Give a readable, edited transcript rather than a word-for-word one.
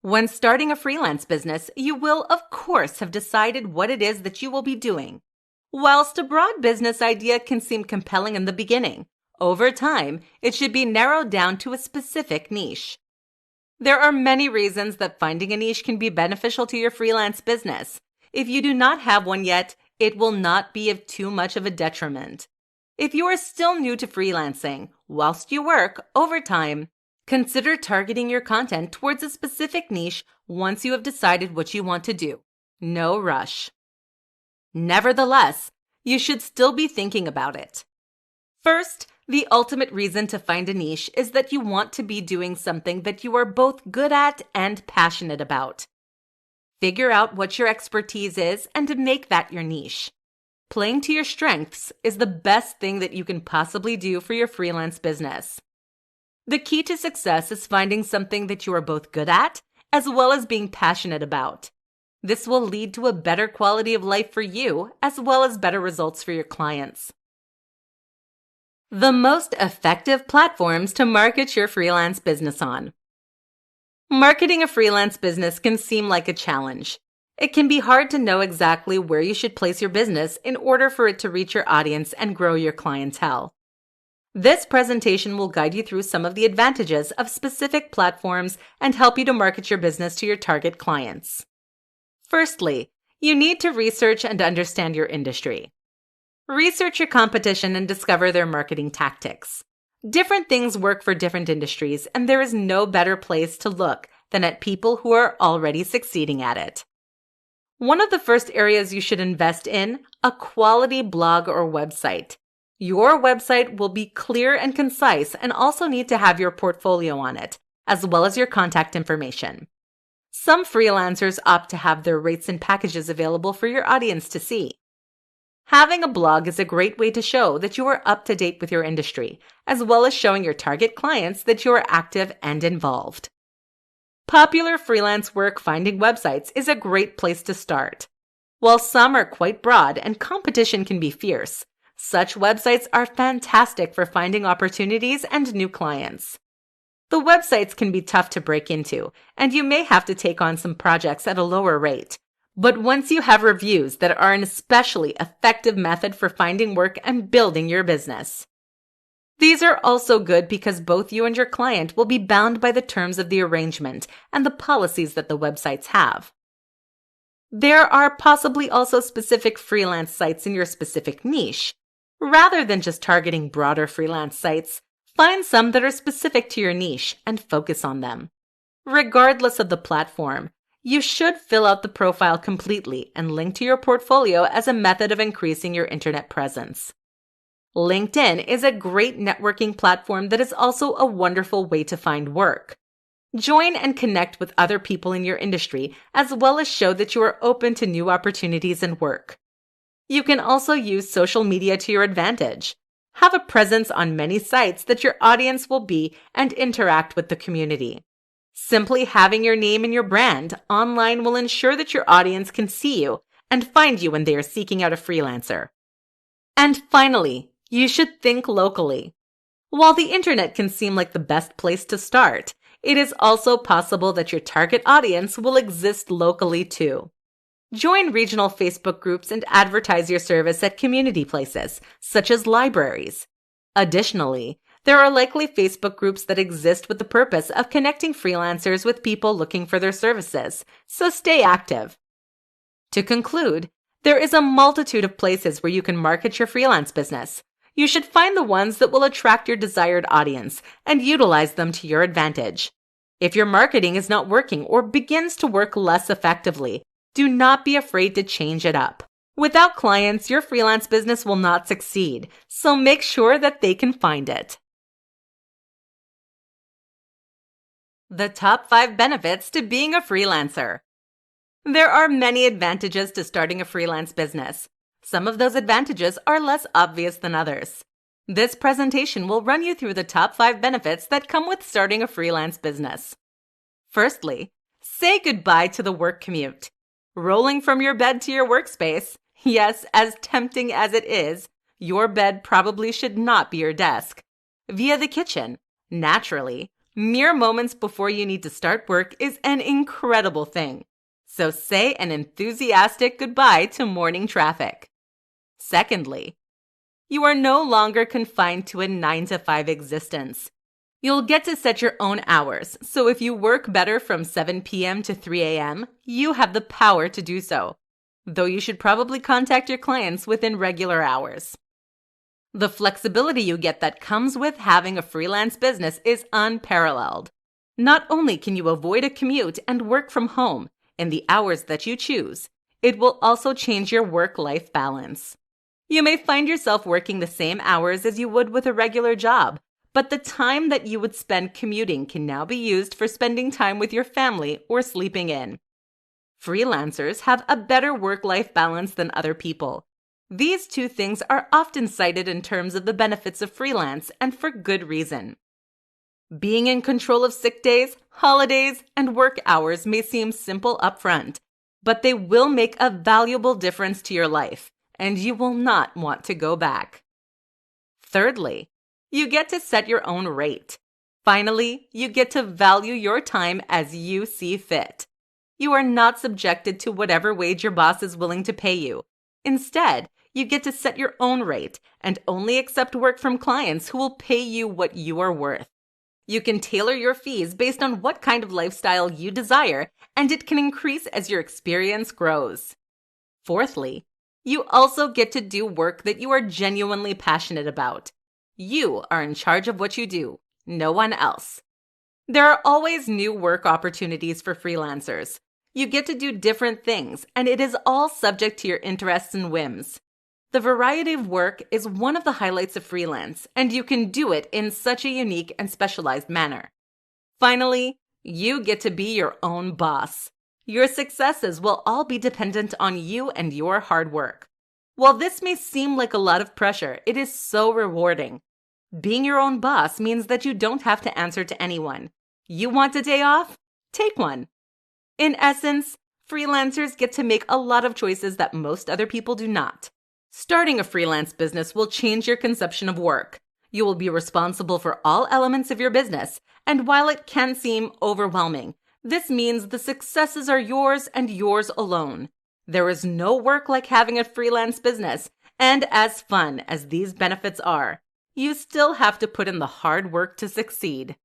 When starting a freelance business, you will, of course, have decided what it is that you will be doing. Whilst a broad business idea can seem compelling in the beginning, over time, it should be narrowed down to a specific niche. There are many reasons that finding a niche can be beneficial to your freelance business. If you do not have one yet, it will not be of too much of a detriment. If you are still new to freelancing, whilst you work, over time, consider targeting your content towards a specific niche once you have decided what you want to do. No rush. Nevertheless, you should still be thinking about it. First, the ultimate reason to find a niche is that you want to be doing something that you are both good at and passionate about. Figure out what your expertise is and make that your niche. Playing to your strengths is the best thing that you can possibly do for your freelance business. The key to success is finding something that you are both good at as well as being passionate about. This will lead to a better quality of life for you as well as better results for your clients. The most effective platforms to market your freelance business on. Marketing a freelance business can seem like a challenge. It can be hard to know exactly where you should place your business in order for it to reach your audience and grow your clientele. This presentation will guide you through some of the advantages of specific platforms and help you to market your business to your target clients. Firstly, you need to research and understand your industry. Research your competition and discover their marketing tactics. Different things work for different industries, and there is no better place to look than at people who are already succeeding at it. One of the first areas you should invest in, a quality blog or website. Your website will be clear and concise and also need to have your portfolio on it, as well as your contact information. Some freelancers opt to have their rates and packages available for your audience to see. Having a blog is a great way to show that you are up to date with your industry, as well as showing your target clients that you are active and involved. Popular freelance work finding websites is a great place to start. While some are quite broad and competition can be fierce, such websites are fantastic for finding opportunities and new clients. The websites can be tough to break into, and you may have to take on some projects at a lower rate. But once you have reviews that are an especially effective method for finding work and building your business. These are also good because both you and your client will be bound by the terms of the arrangement and the policies that the websites have. There are possibly also specific freelance sites in your specific niche. Rather than just targeting broader freelance sites, find some that are specific to your niche and focus on them. Regardless of the platform, you should fill out the profile completely and link to your portfolio as a method of increasing your internet presence. LinkedIn is a great networking platform that is also a wonderful way to find work. Join and connect with other people in your industry, as well as show that you are open to new opportunities and work. You can also use social media to your advantage. Have a presence on many sites that your audience will be and interact with the community. Simply having your name and your brand online will ensure that your audience can see you and find you when they are seeking out a freelancer. And finally, you should think locally. While the internet can seem like the best place to start, it is also possible that your target audience will exist locally too. Join regional Facebook groups and advertise your service at community places, such as libraries. Additionally, there are likely Facebook groups that exist with the purpose of connecting freelancers with people looking for their services, so stay active. To conclude, there is a multitude of places where you can market your freelance business. You should find the ones that will attract your desired audience and utilize them to your advantage. If your marketing is not working or begins to work less effectively, do not be afraid to change it up. Without clients, your freelance business will not succeed, so make sure that they can find it. The top 5 benefits to being a freelancer. There are many advantages to starting a freelance business. Some of those advantages are less obvious than others. This presentation will run you through the top 5 benefits that come with starting a freelance business. Firstly, say goodbye to the work commute. Rolling from your bed to your workspace, yes, as tempting as it is, your bed probably should not be your desk. Via the kitchen, naturally, Mere moments before you need to start work is an incredible thing. So say an enthusiastic goodbye to morning traffic. Secondly, you are no longer confined to a 9 to 5 existence. You'll get to set your own hours, so if you work better from 7 p.m. to 3 a.m., you have the power to do so, though you should probably contact your clients within regular hours. The flexibility you get that comes with having a freelance business is unparalleled. Not only can you avoid a commute and work from home in the hours that you choose, it will also change your work-life balance. You may find yourself working the same hours as you would with a regular job, but the time that you would spend commuting can now be used for spending time with your family or sleeping in. Freelancers have a better work-life balance than other people. These two things are often cited in terms of the benefits of freelance, and for good reason. Being in control of sick days, holidays, and work hours may seem simple upfront, but they will make a valuable difference to your life, and you will not want to go back. Thirdly, you get to set your own rate. Finally, you get to value your time as you see fit. You are not subjected to whatever wage your boss is willing to pay you. Instead, you get to set your own rate and only accept work from clients who will pay you what you are worth. You can tailor your fees based on what kind of lifestyle you desire, and it can increase as your experience grows. Fourthly, you also get to do work that you are genuinely passionate about. You are in charge of what you do, no one else. There are always new work opportunities for freelancers. You get to do different things, and it is all subject to your interests and whims. The variety of work is one of the highlights of freelance, and you can do it in such a unique and specialized manner. Finally, you get to be your own boss. Your successes will all be dependent on you and your hard work. While this may seem like a lot of pressure, it is so rewarding. Being your own boss means that you don't have to answer to anyone. You want a day off? Take one. In essence, freelancers get to make a lot of choices that most other people do not. Starting a freelance business will change your conception of work. You will be responsible for all elements of your business, and while it can seem overwhelming, this means the successes are yours and yours alone. There is no work like having a freelance business, and as fun as these benefits are, you still have to put in the hard work to succeed.